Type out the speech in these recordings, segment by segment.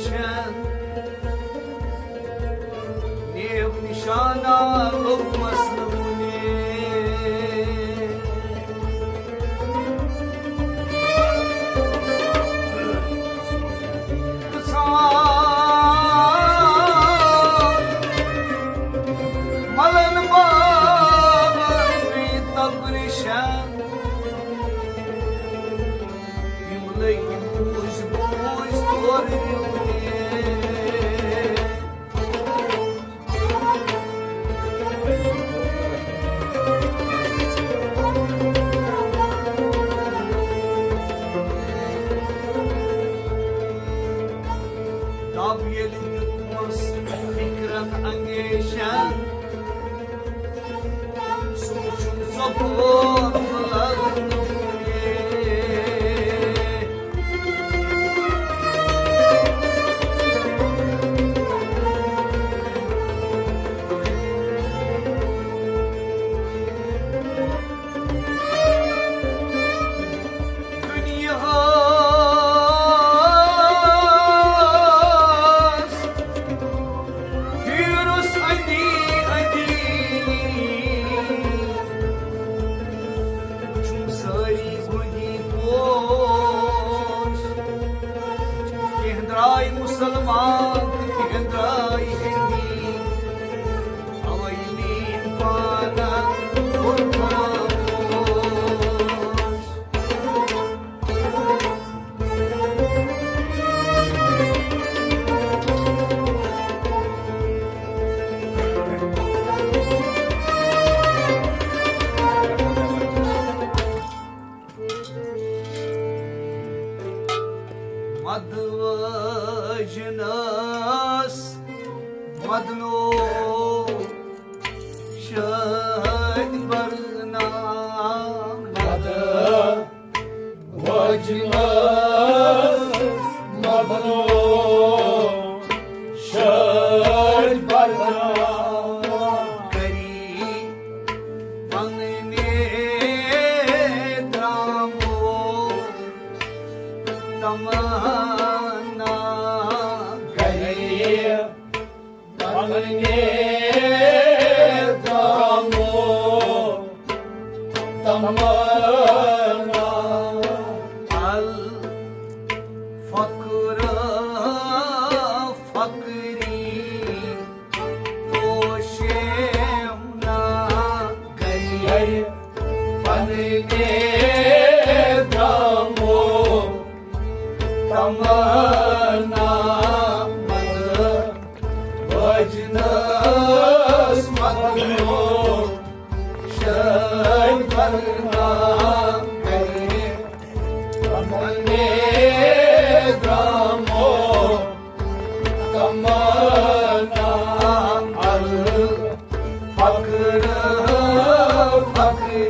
perişan Nev nişana olmasın bu ne Malın bağın bir tabrişan Yımlay buz buz doğru Tab yelin yutmaz fikran angeşan Suçun sabır bulandım Gendrai Musalman, Gendrai Hindi, Avaini Panan, Urmamos. Madvajinas Madno Shad Barna Madvajinas Madno Shad Barna Kari Pangne Dramo Tamana Pange Damo Tamana Al Fakra Fakri Oshemna Gari Pange Damo Tamana Vajnas Madno Shad Barna Kare Pange Dramo Tamana Al Fakr Fakri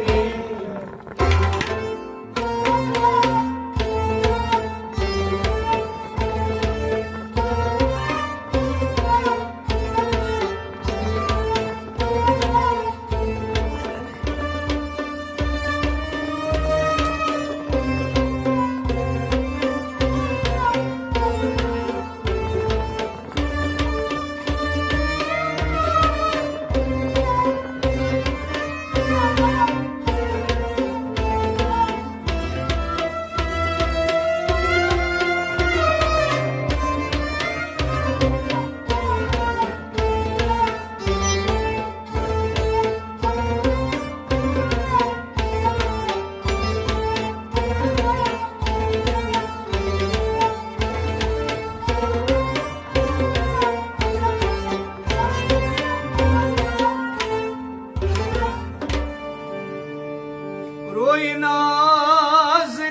Roy Naznim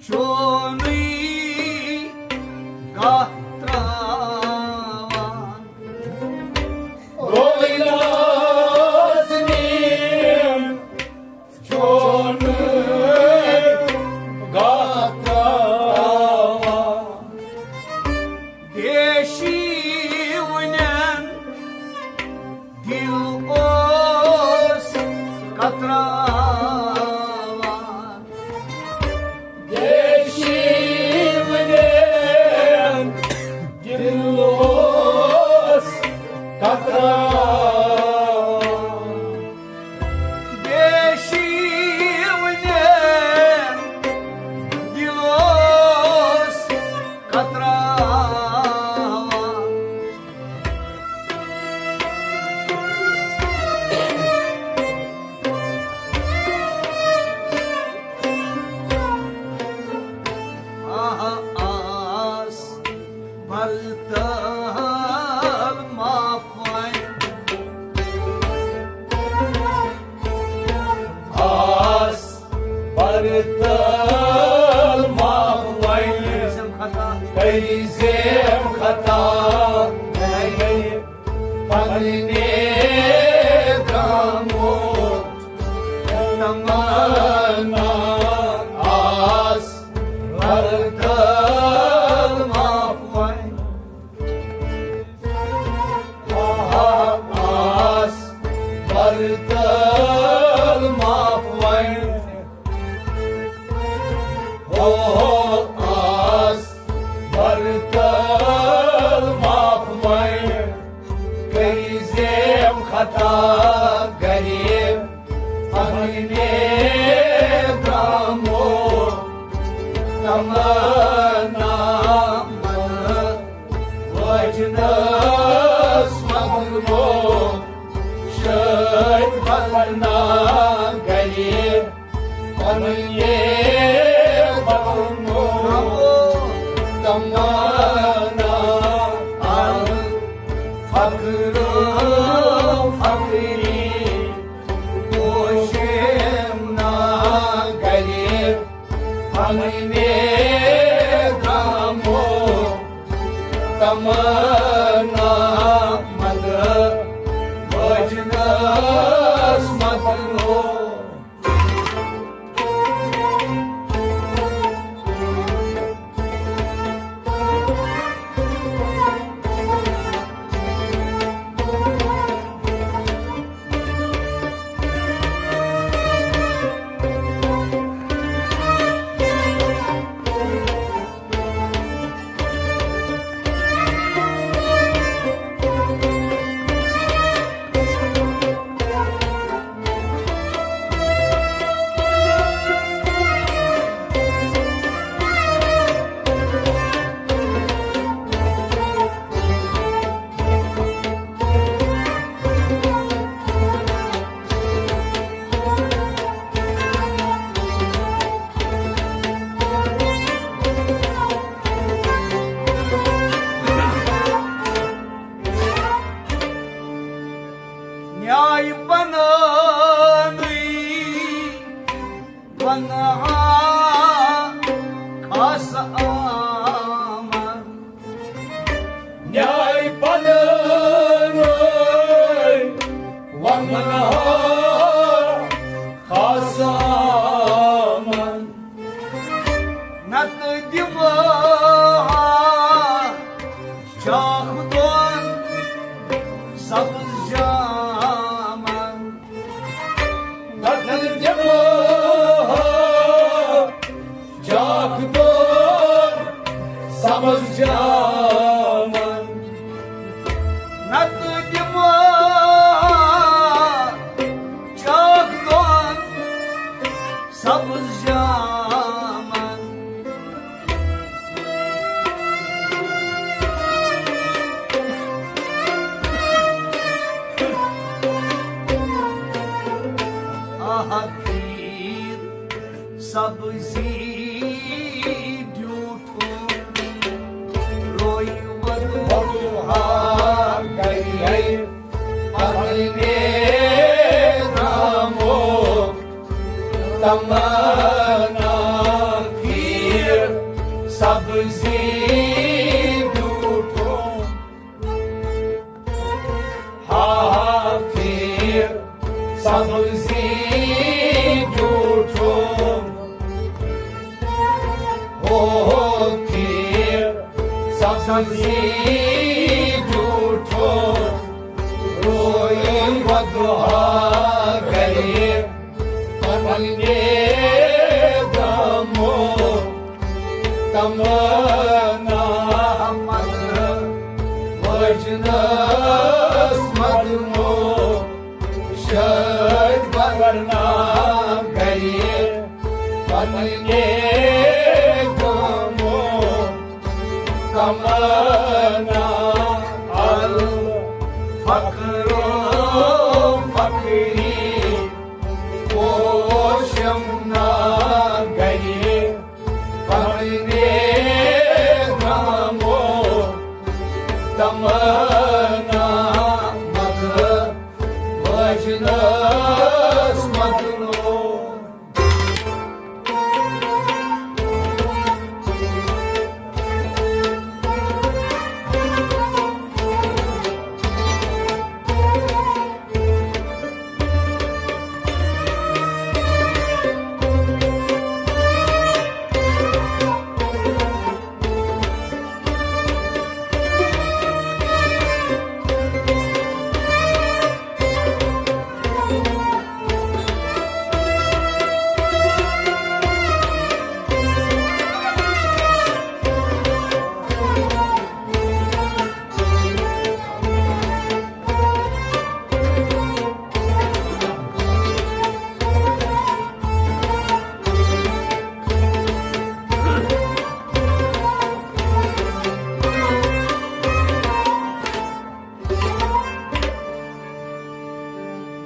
Choni Gatravan Roy Naznim Choni Gatravan Deşivnen Dil Os Katravan Deşivnen Baltal mafay As bartal mafvay Bizim khata Kaizem khata Panne dramo Namana As bartal mafvay As bartal mafvay As bartal mafvay Kaizem khata garib Anne dramo Namana Vajnas magmo Shay bharna garib Anne dramo Namana Fakr fakri Oşem na garib Anne dramo Tamana mad Vajnas magno Nyay banani bana khasa aman Nyay panay Wamna khasaman Nat diva Chahdon sabz jaman Nakal jama Jakdo Samaz jaman Nat diva Chahdon sabz jaman Ahir sabzi jhutho roi Wadha gai Anne dramo Tamana khir Sabzi jhutho Hafir Sabzi jhutho Khir Sabzi jhutho Roi wadha gai Anne dramo Tamana Vajnas magmo Shay bharna garib Anne dramo Tamana al fakro fakri Osham na garib Anne dramo Tamana Madhu Vajnas Madhuno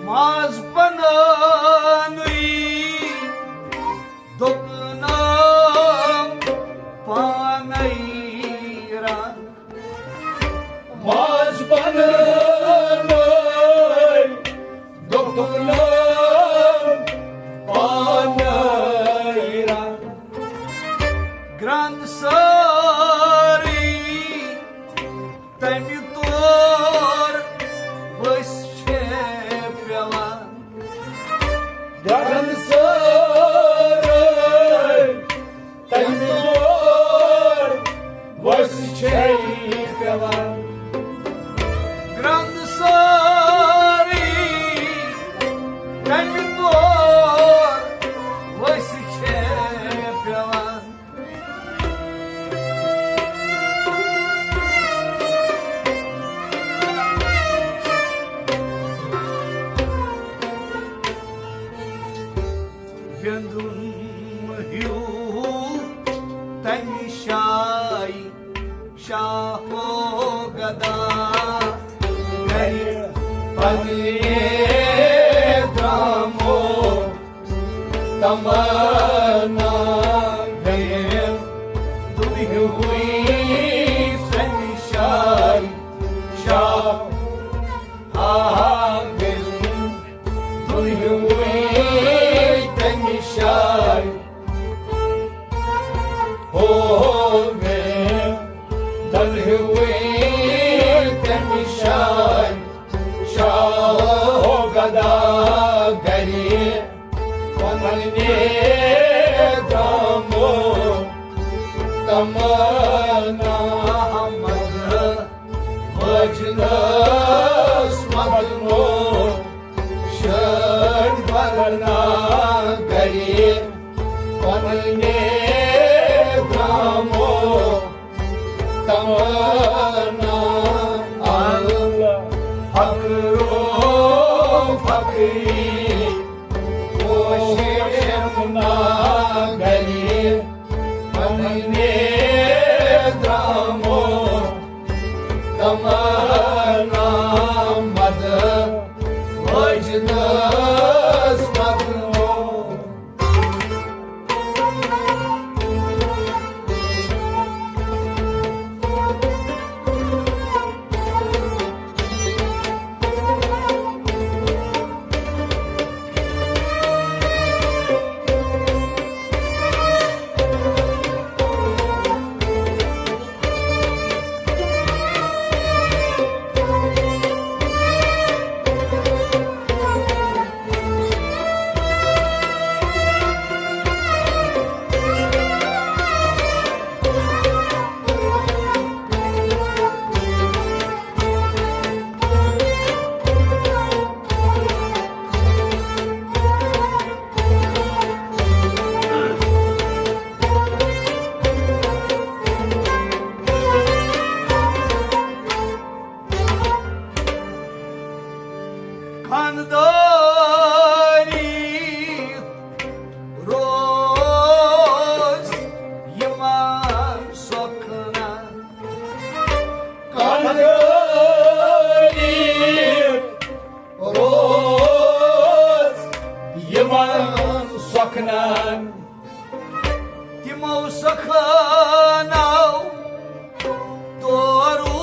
Mas bananui Duknam Panaira Mas bananay Doktorlam Panayra Grand Sari Temitor Văscepela Grand Saray Taimor Vasicei Pelan Grand Sari Temitor Văscepela Vendo rio tem chai chahogada Panedramo Tamana Vem Hui Senishai Shah Hagen Hui Tenishai Hove Dalhui Tenishai Shahogada Gari Pamalne Damo Tamana Madha Vajnas Madhuno Shan Varna Gari Pamalne Damo Tamana Allah Fakro Fakri Oshemna Gari Pamalne Damo Tamana Madha Vajnas Madhuno sakınan Timo sakanaw Doru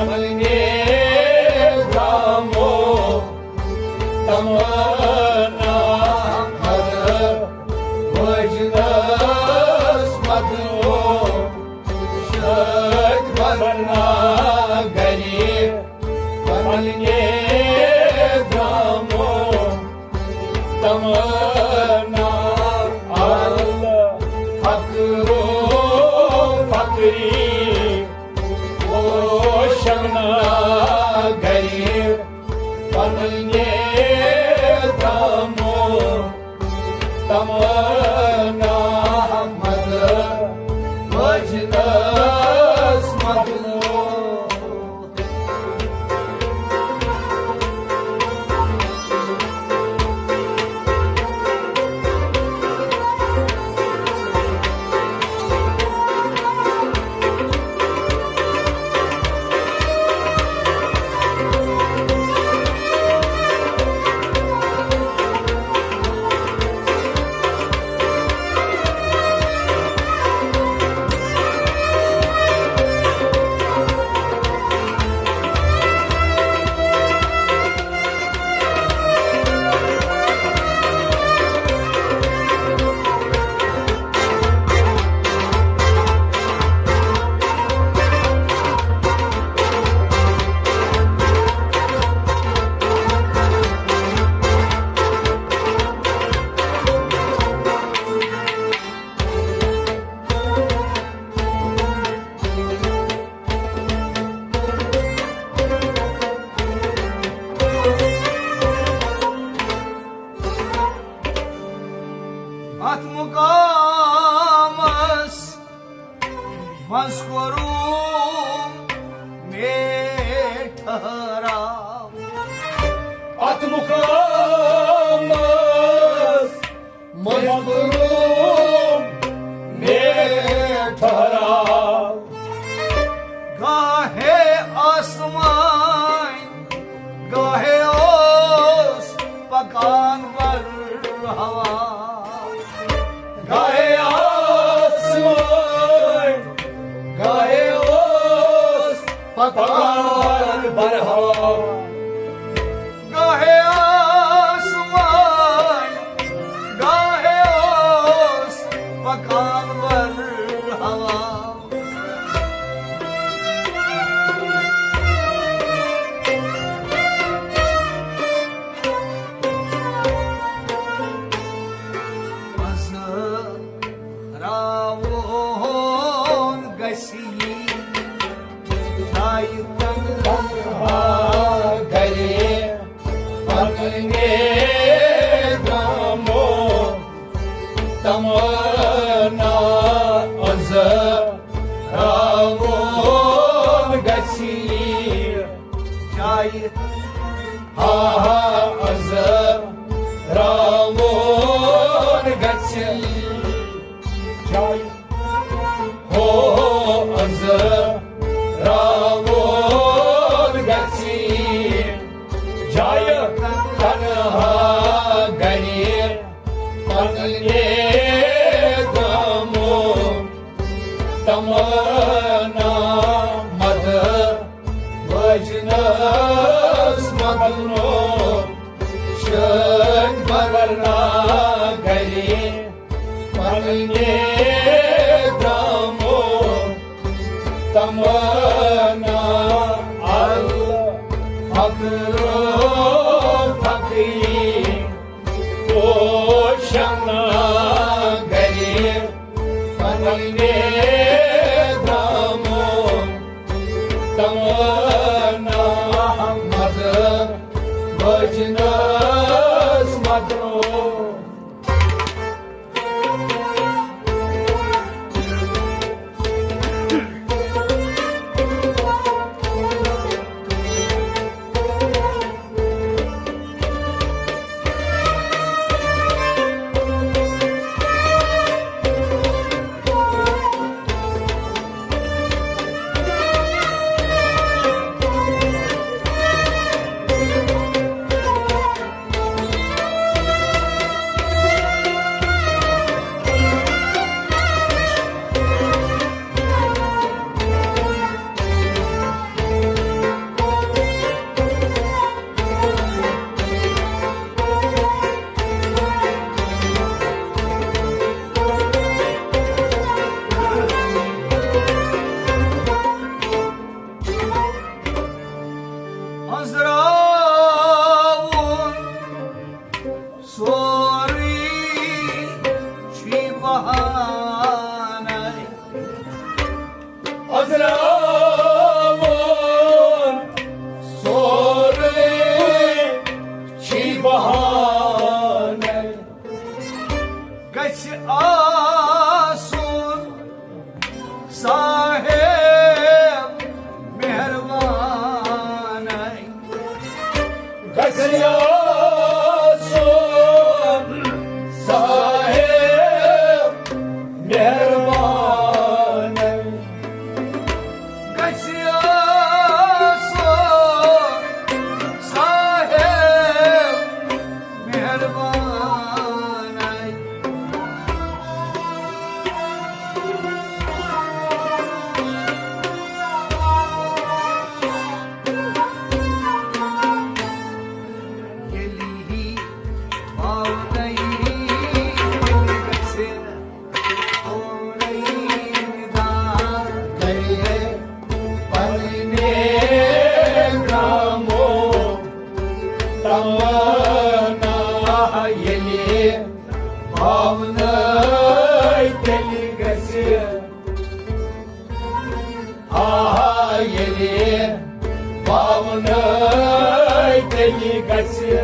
मनने रामो तमना मद वजनस मदो शत वरना गरी मनने रामो तमना अल फकरो फकरी ओ शमना गरीब पन्ने दामो तमना मद वजनस मदो Atmukamas Maskoru Methara आत्मकामस मजबूर में ठहरा Gahe asman Gahe os Pakan var hava गाए आसमान गाए ओस पतार बरहा Gahe asman Gahe os Pakan var hava Ravon gasi Jaitan गरे पकने दामो तमना अज रावो गसी Jaitan हा अज रावो गसी जय हो अज रावो गसी जय तनहा गरी पन्ने दामो तमना मद वजनस मदनो शत वरना गरी पन्ने दामो तमना अल फकरो फकरी ओ शमना गरी पन्ने दामो तमना मद वजनस मदो गसिया सोन साहेब मेहरबान गसिया सो साहेब मेहरबान गेली भावनई गसे ओरई निदान गए पलने ग्रामो तमना येले भावना तेली गसे येले भावना तेली गसे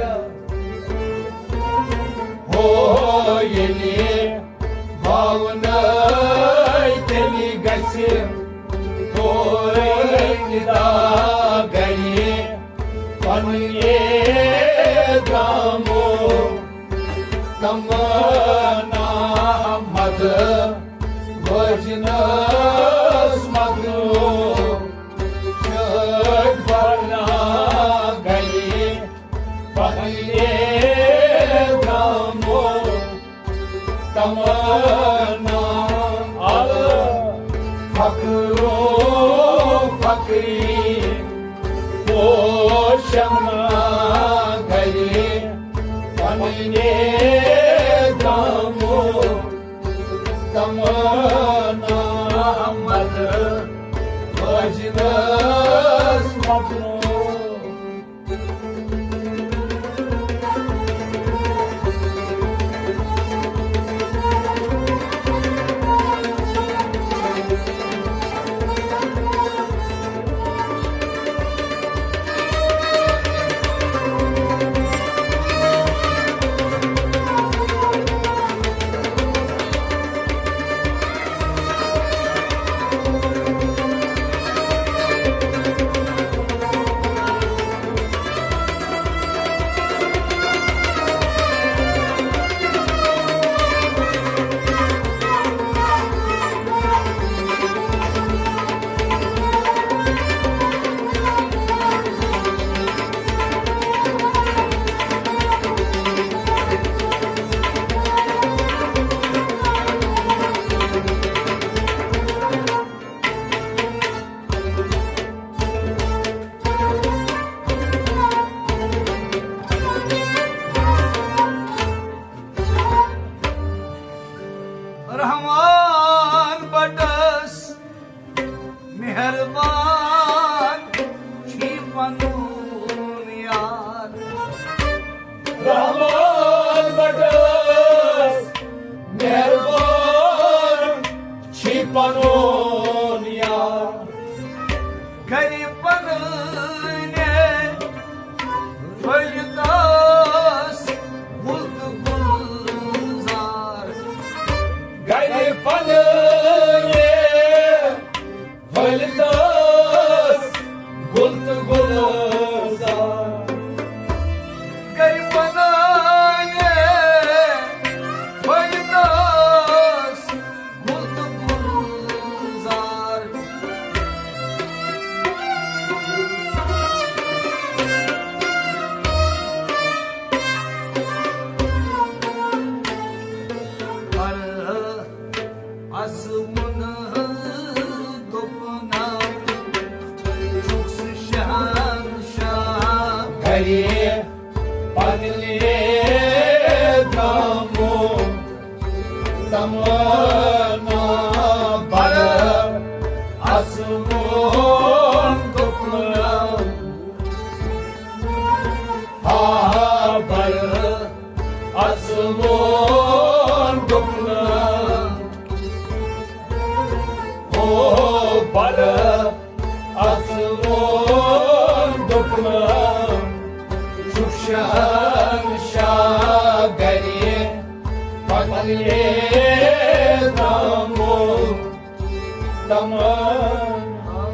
हो येले भावना तेली गसे निदा गए पनुए ग्रामो तमना मद वजनस मगनो बना गए पनुए ग्रामो तमना अल फकरो फकरी पोषणा गए पनुए ग्रामो तमना मद वजनस मगनो रहमान बटस मेहरबान छिपनून यार रहमान बटस मेहरबान छिपनोन यार गरीबन ने फलदास मुल्क गुलजार गए पलने फलदास गुल्त गुलजार गरीबन ने फलदास मुल्क गुलजार असमुन दुपना चुक्स शहंशाह गए पलने ग्रामो तमना बल असमोन दुपना बल असमोन दुपना बल असमोन दुपना शुशान शाह गए पलने ग्रामो तमना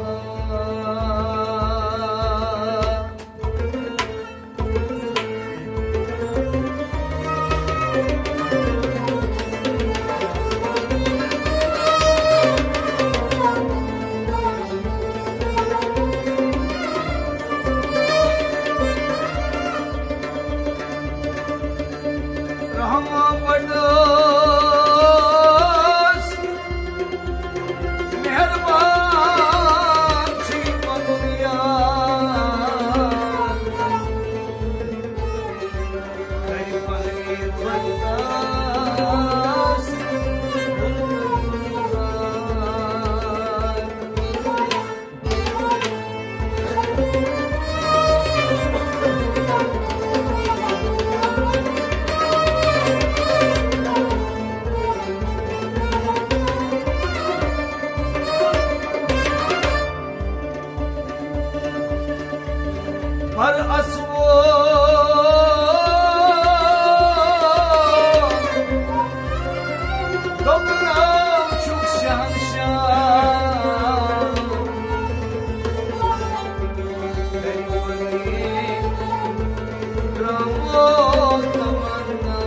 पर असवो Toprağım çok şanşan Elvani Ramo tamanna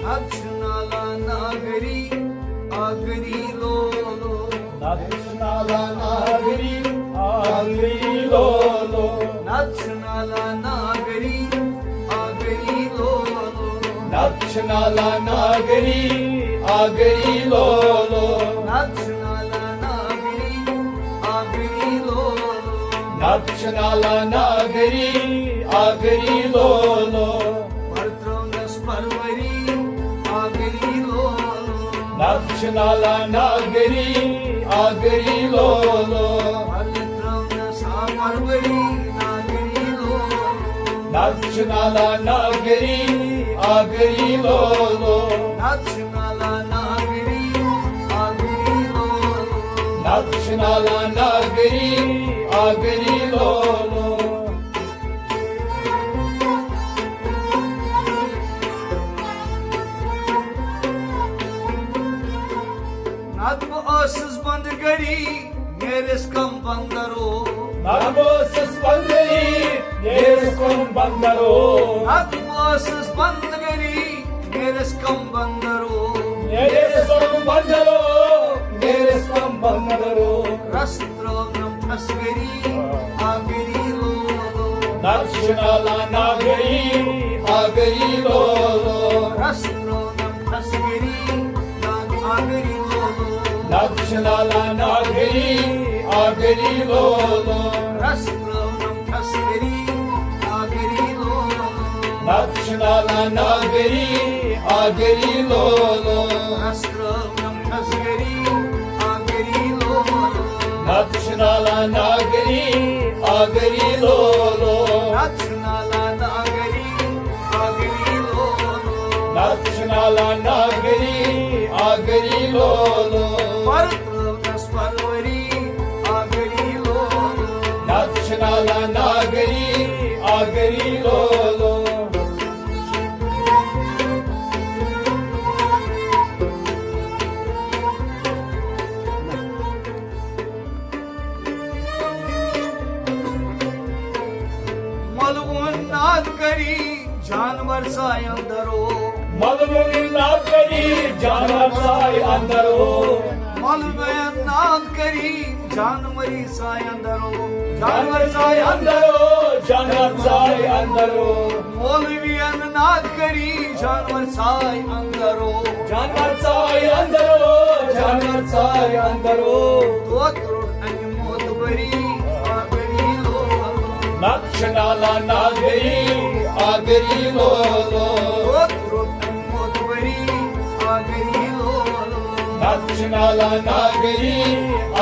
Nakşınala nagari agri lolo Nakşınala nagari agri lolo Nakşınala nagari agri lolo Nakşınala nagari agri lolo Nakşınala nagari agri lolo Nakşınala nagari agri lolo Partrovnas parvari agri lolo Nakşınala nagari agri lolo Partrovnas parvari agri lolo Nakşınala nagari agri lolo Nakşınala nagari agri lolo Nakşınala nagari agri lolo Nadmo asız bandgari neres kam bandaro Nagmosas bandari Nereskom bandaro Nadmo asız bandgari neres kam bandaro Nereskom bandaro Nereskom bandaro Rastrovnam tasgari agri lolo Nakşınala nagari agri lolo Rastrovnam tasgari agri lolo Nakşınala nagari agri lolo Rastrovnam tasgari agri lolo Nakşınala nagari agri lolo Rastrovnam tasgari agri lolo Nakşınala nagari agri lolo Nakşınala nagari agri lolo Nakşınala nagari agri lolo Partrovnas parvari agri lolo Nakşınala nagari agri lolo Malvun naad kari जानवर सा अंदरो Malvun nagari janar sai andaro मलबयन नाद करी जानवरी सा अंदरो Janar sai andaro janar sai andaro मौलवियन नाद करी जानवर सा अंदरो Janar sai andaro janar sai andaro दो करोड़ अनमोत बरी आगरी लो Nakşınala nagari agri lolo दो करोड़ अनमोत बरी आगरी लो Nakşınala nagari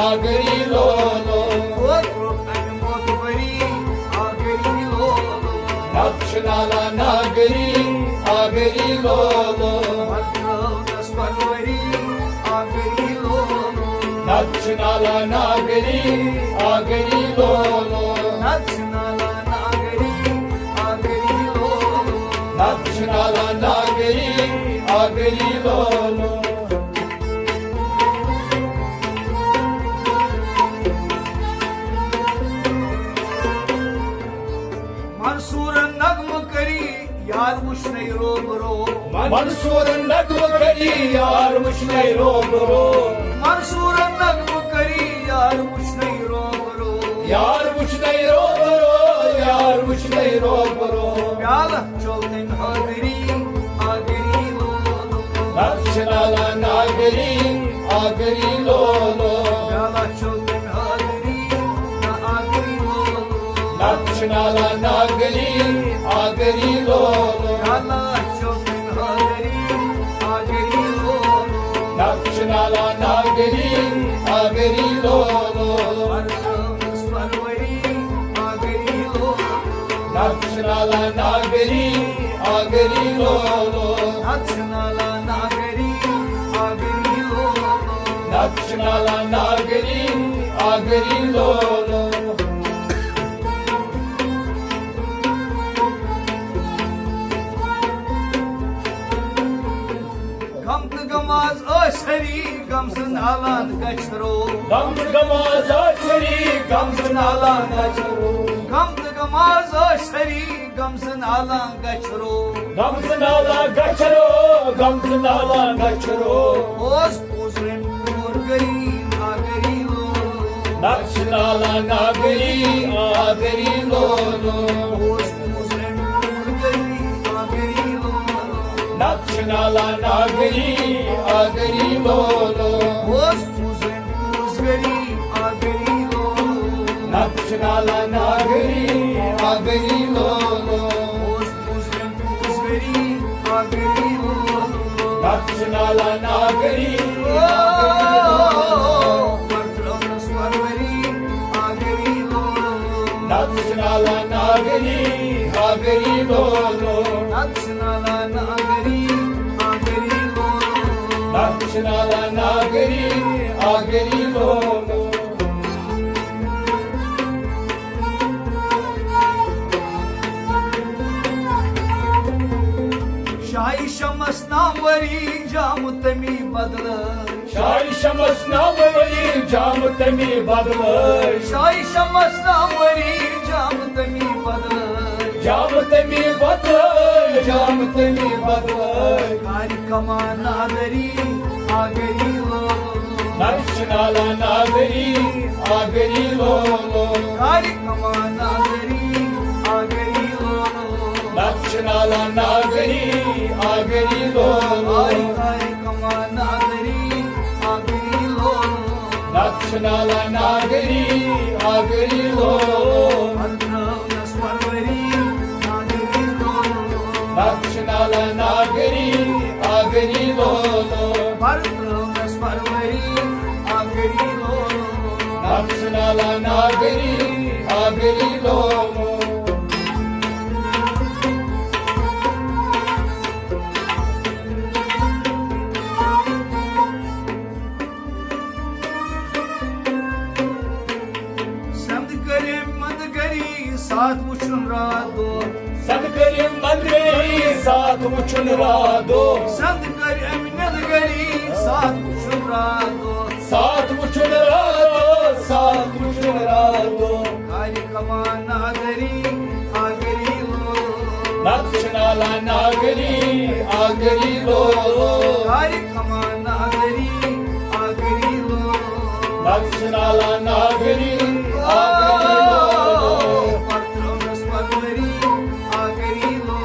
agri lolo दो करोड़ अनमोत बरी आगरी लो Nakşınala nagari agri lolo दस फरवरी आगरी लो Nakşınala nagari agri lolo नचनाला नागरी आगरी लो Nakşınala nagari agri lolo Mansoor नगम करी यार मुश्नै रोबरो Mansur nagma kari yar muşnay robro Mansoor नगम करी यार मुश्नै रोबरो Yar muşnay robro yar muşnay robro प्याला चौथिन हागरी आगरी लो Nakşınala nagari agri lolo प्याला चौथिन हागरी ना आगरी लो Nakşınala nagari agri lolo प्याला Nakşinala nagari, agari lolo. Parveri agari lo Nakşinala nagari, agari lolo. Nakşinala nagari agari lo Nakşinala nagari, agari lolo. Gamlı gamaz aşeri gamsın alan kaçro Gamz gamaz açeri, gamzın alan açero. Gamlı gamaz aşeri gamsın alan kaçro Gamzın alan kaçero, gamzın alan kaçero. Oz pozrem urgari agari lo Nakşinala nagari, agari lolo. Oz pozrem urgari agari lo Nakşinala nagari, agari lolo. Oz pozrem urgari agari lo Nakşinala nagari, agari lolo. Oz pozrem urgari agari lo Nakşinala nagari, Nakşinala nagari, agari lolo. Nakşinala nagari, agari lolo. Şahi şamas namvari cam temi badla Şahi şamas namari, cam temi badlı. Şahi şamas namvari cam temi badla Cam temi badlı, cam temi badlı. Kari kamana dari agari lo Nakşinala nagari, agari lolo. Kari kamana dari agari lo Nakşinala nagari, agari lolo. Ay kari kamana dari agari lo Nakşinala nagari, agari lolo. Andravnas parvari agari lo Nakşinala nagari, agari lolo. Andravnas parvari agari lo Nakşinala nagari, agari lolo. Samd karim mad gari saat muchun raado Sadkarim mandri, saat uçun rado. Samd karim mad gari saat muchun raado Saat uçun rado, saat uçun rado. Kari kamana dari agari lo Nakşinala nagari, agari lolo. Kari kamana dari agari lo Nakşinala nagari, agari lolo. Andravnas parvari agari lo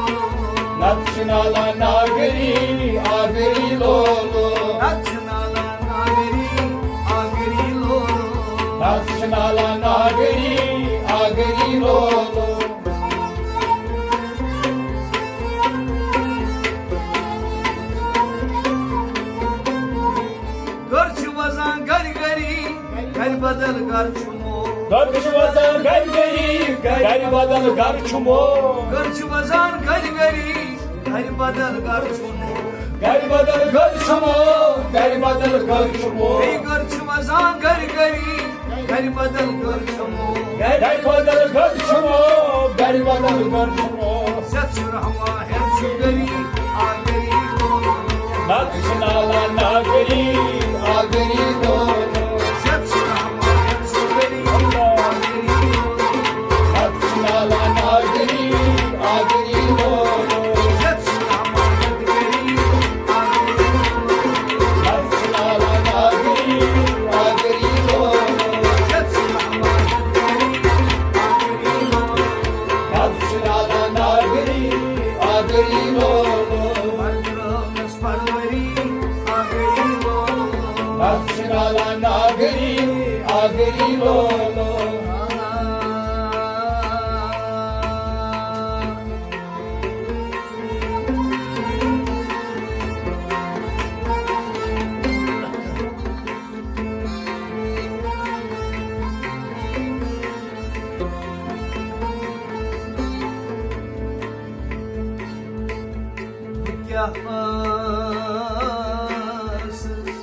Nakşinala nagari, agari lolo. Nakşinala nagari agari lo Nakşinala nagari, agari lolo. Garçı vazan gari gari Gar badal garçumo Garç vazan gargari, gar badal garçumo. Garçı vazan gari gari Gar badal garçumo Gar badal garçumo, gar badal garçumo. Ey garçı vazan gari gari Gar badal garçumo Gar badal garçumo, gar badal garçumo. Set rahma hem şu gari agari lo Nakşinala nagari, agari lolo. Set rahma hem şu gari agari lo Nakşinala nagari, agari lolo. Set rahma hem gari agari lo Nakşinala nagari, agari lolo. Set rahma hem gari agari lo Nakşinala nagari, agari lolo. Andravnas parvari agari lo Nakşinala nagari, agari lolo. क्या हासिस,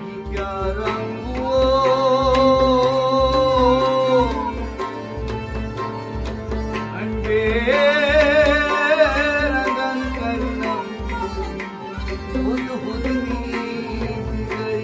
ये क्या रंग वो अंडे रंगन करना खुद खुद नींद गई।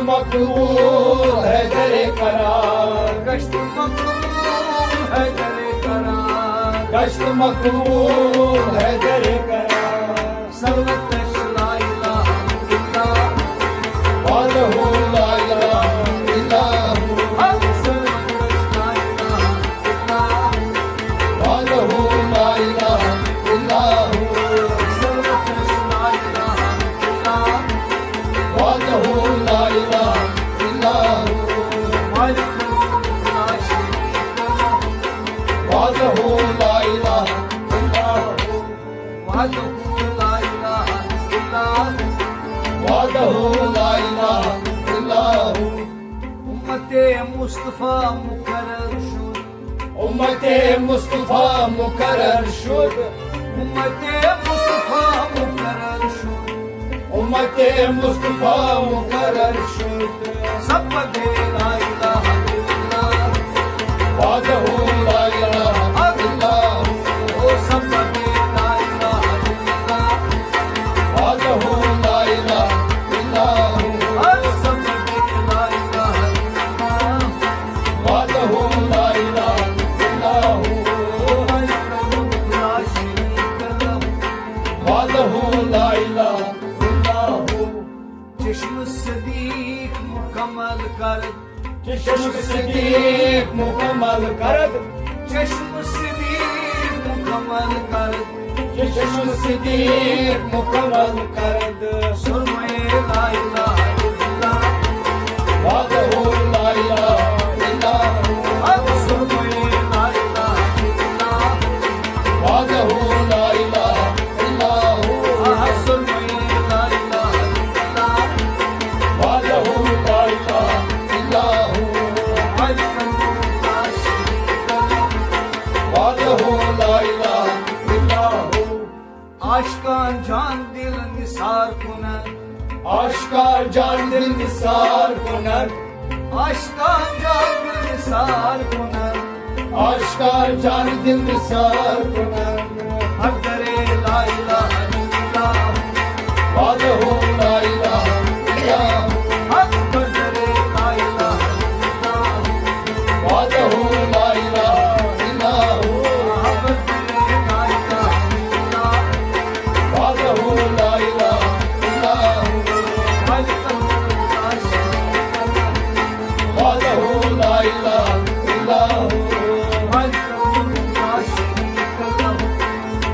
मकबूल है दरे करार, गश्त मकबूल है दरे करार, गश्त मकबूल है दरे करार। सर्वत ला इलाहा इल्लल्लाह वहदहु ला इलाहा इल्लल्लाह, सर्वत ला इलाहा इल्लल्लाह वहदहु ला इलाहा इल्लल्लाह, सर्वत ला इलाहा इल्लल्लाह वहदहु ला इलाहा इल्लल्लाह, मालिक ला शरीक लहु वहदहु ला इलाहा इल्लल्लाह, वहदहु ला इलाहा इल्लल्लाह वहदहु ला इलाहा इल्लल्लाह। उम्मते मुस्तफा मुकर्रर शुद, उम्मते मुस्तफा मुकर्रर शुद, उम्मते मुस्तफा मुकर्रर शुद, उम्मते मुस्तफा मुकर्रर शुद। सब दे ला इलाहा इल्लल्लाह वहदहु ला इलाहा इल्लल्लाह, ओ सब दे ला इलाहा इल्लल्लाह वहदहु ला इलाहा इल्लल्लाह, हर सब दे ला इलाहा इल्लल्लाह वहदहु ला इलाहा इल्लल्लाह, ला शरीक लहु वादहू ला इलाहा इल्लल्लाहु चश्म सदीक मुकम्मल कर चश्म सिद्दीक मुकम्मल करद चश्म सदीक मुकम्मल कर चश्म सिद्दीक मुकम्मल करद सुरमए ला इलाहा इल्लल्लाह वादहू ला इलाहा इल्लल्लाहु अब सुरमए ला इलाहा इल्लल्लाह वादहू ला इलाहा इल्लल्लाहु सुरमए ला इलाहा इल्लल्लाह वादहू ला इलाहा इल्लल्लाहु वादहू ला इलाहा इल्लल्लाहु आशकान जान दिल निसार कुनर आशकार जान दिल निसार कुनर आशकान जान दिल निसार कुनर आशकार जान दिल निसार कुनर हक करे ला इलाहा इल्लल्लाह वादहू ला इलाहा इल्लल्लाहु हक करे ला इलाहा इल्लल्लाह वादहू ला इलाहा इल्लल्लाहु हक करे ला इलाहा इल्लल्लाह वादहू ला इलाहा इल्लल्लाहु वादहू ला इलाहा इल्लल्लाहु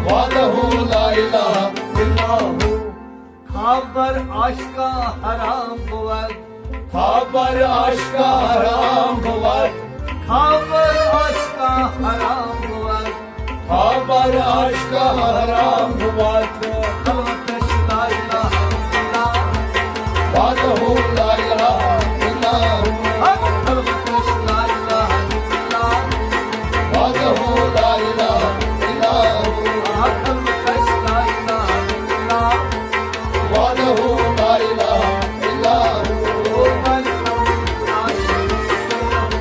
वादहू ला इलाहा इल्लल्लाहु खबर आशका हराम बुवद खबर आशका हराम बुवद खबर आशका हराम बुवद खबर आशका हराम बुवद खलवतश ला इलाहा इल्लल्लाह वादहू ला इलाहा इल्लल्लाहु हक खलवतश ला इलाहा इल्लल्लाह वादहू ला इलाहा इल्लल्लाहु हक खलवतश ला इलाहा इल्लल्लाह वादहू ला इलाहा इल्लल्लाहु ओ मालिक ला शरीक लहू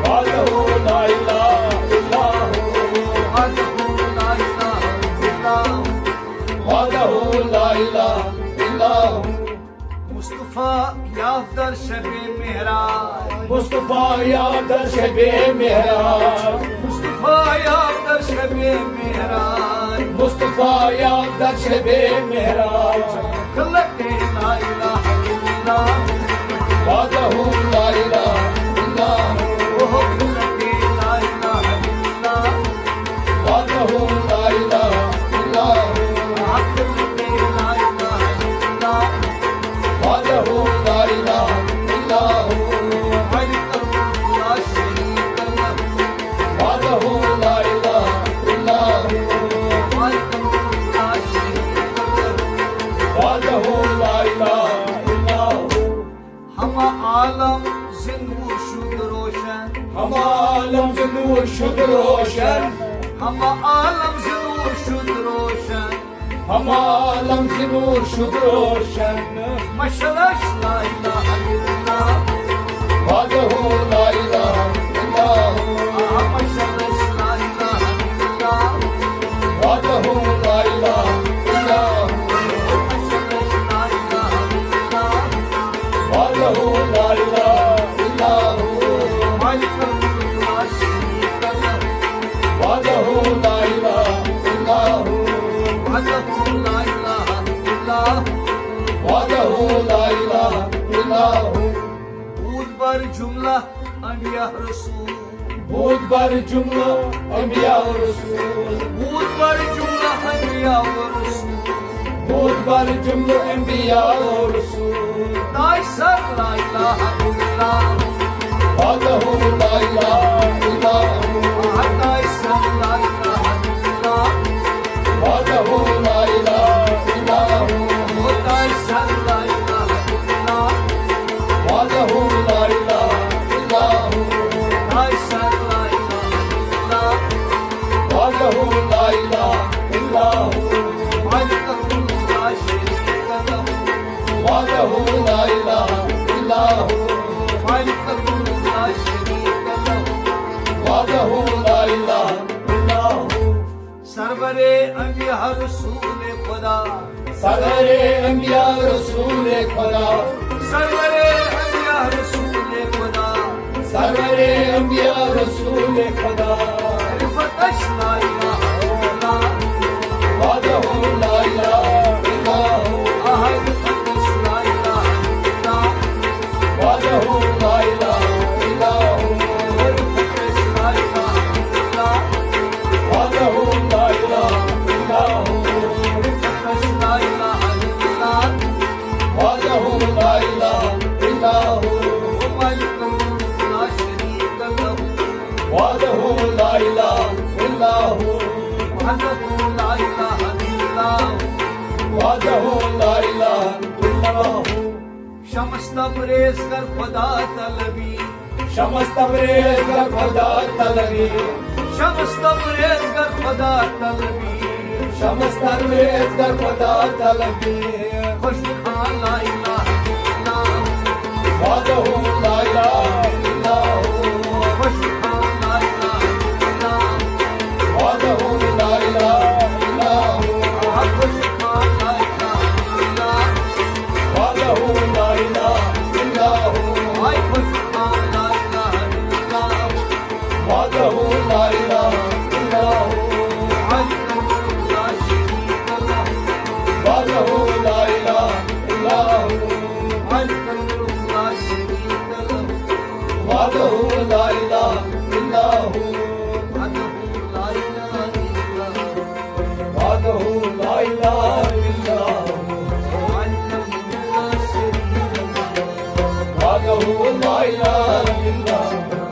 वादहू ला इलाहा इल्लल्लाहु वहदहू ला इलाहा इल्लल्लाह वादहू ला इलाहा इल्लल्लाहु मुस्तफा याफ्तर शबे मेहराज मुस्तफा यादर शबे मेहराज मुस्तफा याफ्तर शबे मेहराज मुस्तफा यादर शबे मेहराज खलके ला इलाहा इल्लल्लाह वादहू ला इलाहा इल्लल्लाहु ओह खलके ला इलाहा इल्लल्लाह वादहू ला इलाहा इल्लल्लाहु खलके ला इलाहा इल्लल्लाह वादहू ला इलाहा इल्लल्लाहु मलिक ला शरीक लहू वादहू ला इलाहा इल्लल्लाहु मलिक ला शरीक लहू वादहू ला इलाहा इल्लल्लाहु हम आलम जिंदू शुद्ध रोशन हम आलम से नूर शुद्ध रोशन हम आलम जिंदू शुद्ध रोशन हम आलम से नूर शुद्ध रोशन मशरश ला इलाहा इल्लल्लाह वादहू ला इलाहा इल्लल्लाहु मशरश ला इलाहा इल्लल्लाह वादहू ला इलाहा इल्लल्लाहु मशरश ला इलाहा इल्लल्लाह वादहू ला इलाहा इल्लल्लाहु मालिक ला शरीक लहू वादहू ला इलाहा इल्लल्लाहु वहदहू ला इलाहा इल्लल्लाह वादहू ला इलाहा इल्लल्लाहु ऊद पर जुमला अंबिया रसूल बहुत बार जुमला अंबिया और रसूल ऊद पर जुमला अंबिया रसूल बहुत बार जुमला अंबिया और रसूल ताई सर ला इलाहा इल्लल्लाह वादहू ला इलाहा इल्लल्लाहु ताई सर ला इलाहा इल्लल्लाह वादहू ला इलाहा इल्लल्लाहु ताई सर ला इलाहा इल्लल्लाह वादहू ला इलाहा इल्लल्लाहु ताई सर ला इलाहा इल्लल्लाह वादहू ला इलाहा इल्लल्लाहु मालिक ला शरीक लहू वादहू ला इलाहा इल्लल्लाहु मालिक ला शरीक लहू वादहू ला इलाहा इल्लल्लाहु सरवरे अंबिया रसूल खुदा सदरे अंबिया रसूल खुदा सरवरे अंबिया रसूल खुदा सदरे अंबिया रसूल खुदा रिफतश ला इलाहा इल्लल्लाह वादहू ला इलाहा ला इलाहा इल्लल्लाह वहदहु ला इलाहा इल्लल्लाह शम्स तबरेज कर खुदा तलबी शम्स तबरेज कर खुदा तलबी शम्स तबरेज कर खुदा तलबी शम्स तबरेज कर खुदा तलबी खुश खान ला इलाहा इल्लल्लाह वहदहु ला इलाहा इल्लल्लाह खुश खान ला इलाहा इल्लल्लाह वहदहु ला इलाहा इल्लल्लाह खुश खान ला इलाहा इल्लल्लाह वहदहु ला इलाहा इल्लल्लाह हाय खुश खान ला इलाहा इल्लल्लाह वहदहु ला इलाहा इल्लल्लाह वहदहु ला इलाहा इल्लल्लाह वहदहु ला इलाहा इल्लल्लाह वहदहु ला इलाहा इल्लल्लाह वहदहु ला इलाहा इल्लल्लाह